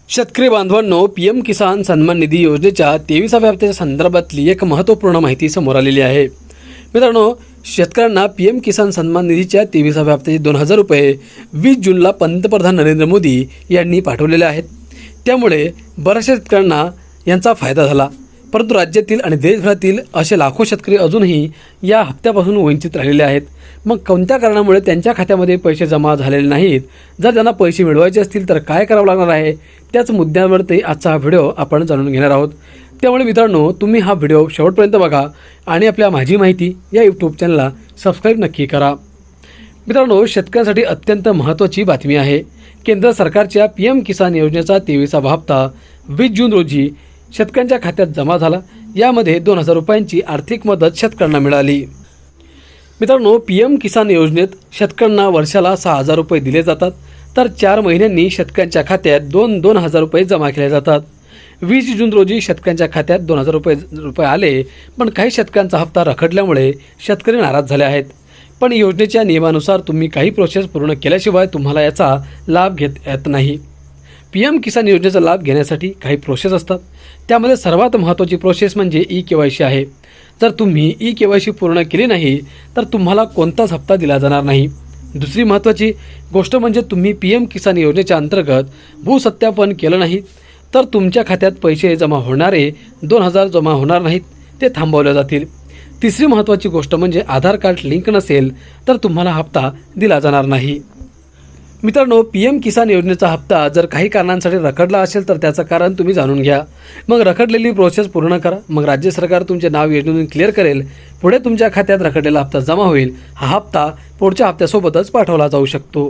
शेतकरी बांधवांनो, पीएम किसान सन्मान निधी योजनेच्या 23व्या हप्त्याच्या संदर्भातली एक महत्त्वपूर्ण माहिती समोर आलेली आहे। मित्रांनो, शेतकऱ्यांना पीएम किसान सन्मान निधीच्या 23व्या हप्त्याचे 2000 रुपये 20 जूनला पंतप्रधान नरेंद्र मोदी यांनी पाठवलेले आहेत। त्यामुळे बऱ्याचशा शेतकऱ्यांना यांचा फायदा झाला, परंतु राज्यातील आणि देशभरातील असे लाखो शेतकरी अजूनही या हप्त्यापासून वंचित राहिलेले आहेत। मग कोणत्या कारणामुळे त्यांच्या खात्यामध्ये पैसे जमा झालेले नाहीत? जर त्यांना पैसे मिळवायचे असतील तर काय करावं लागणार आहे? त्याच मुद्द्यावरती आजचा हा व्हिडिओ आपण जाणून घेणार आहोत। त्यामुळे मित्रांनो, तुम्ही हा व्हिडिओ शेवटपर्यंत बघा आणि आपल्या माझी माहिती या यूट्यूब चॅनलला सबस्क्राईब नक्की करा। मित्रांनो, शेतकऱ्यांसाठी अत्यंत महत्त्वाची बातमी आहे। केंद्र सरकारच्या पीएम किसान योजनेचा 23वा हप्ता 20 जून रोजी शेतकऱ्यांच्या खात्यात जमा झाला। यामध्ये 2000 रुपयांची आर्थिक मदत शेतकऱ्यांना मिळाली। मित्रांनो, पीएम किसान योजनेत शेतकऱ्यांना वर्षाला 6000 रुपये दिले जातात, तर 4 महिन्यांनी शेतकऱ्यांच्या खात्यात 2,000 रुपये जमा केले जातात। 20 जून रोजी शेतकऱ्यांच्या खात्यात 2000 रुपये आले, पण काही शेतकऱ्यांचा हप्ता रखडल्यामुळे शेतकरी नाराज झाले आहेत। पण योजनेच्या नियमानुसार तुम्ही काही प्रोसेस पूर्ण केल्याशिवाय तुम्हाला याचा लाभ घेता येत नाही। पीएम किसान योजनेचा लाभ घेण्यासाठी काही प्रोसेस असतात, त्यामध्ये सर्वात महत्त्वाची प्रोसेस म्हणजे ई-केवायसी आहे। जर तुम्ही ई-केवायसी पूर्ण केली नाही तर तुम्हाला कोणताच हप्ता दिला जाणार नाही। दुसरी महत्त्वाची गोष्ट म्हणजे तुम्ही पीएम किसान योजनेच्या अंतर्गत भूसत्यापन केलं नाही तर तुमच्या खात्यात पैसे जमा होणारे 2000 जमा होणार नाहीत, ते थांबवले जातील। तिसरी महत्त्वाची गोष्ट म्हणजे आधार कार्ड लिंक नसेल तर तुम्हाला हप्ता दिला जाणार नाही। मित्रांनो, पीएम किसान योजनेचा हप्ता जर काही कारणांसाठी रखडला असेल तर त्याचं कारण तुम्ही जाणून घ्या। मग रखडलेली प्रोसेस पूर्ण करा, मग राज्य सरकार तुमचे नाव योजनेतून क्लिअर करेल। पुढे तुमच्या खात्यात रखडलेला हप्ता जमा होईल। हा हप्ता पुढच्या हप्त्यासोबतच पाठवला जाऊ शकतो।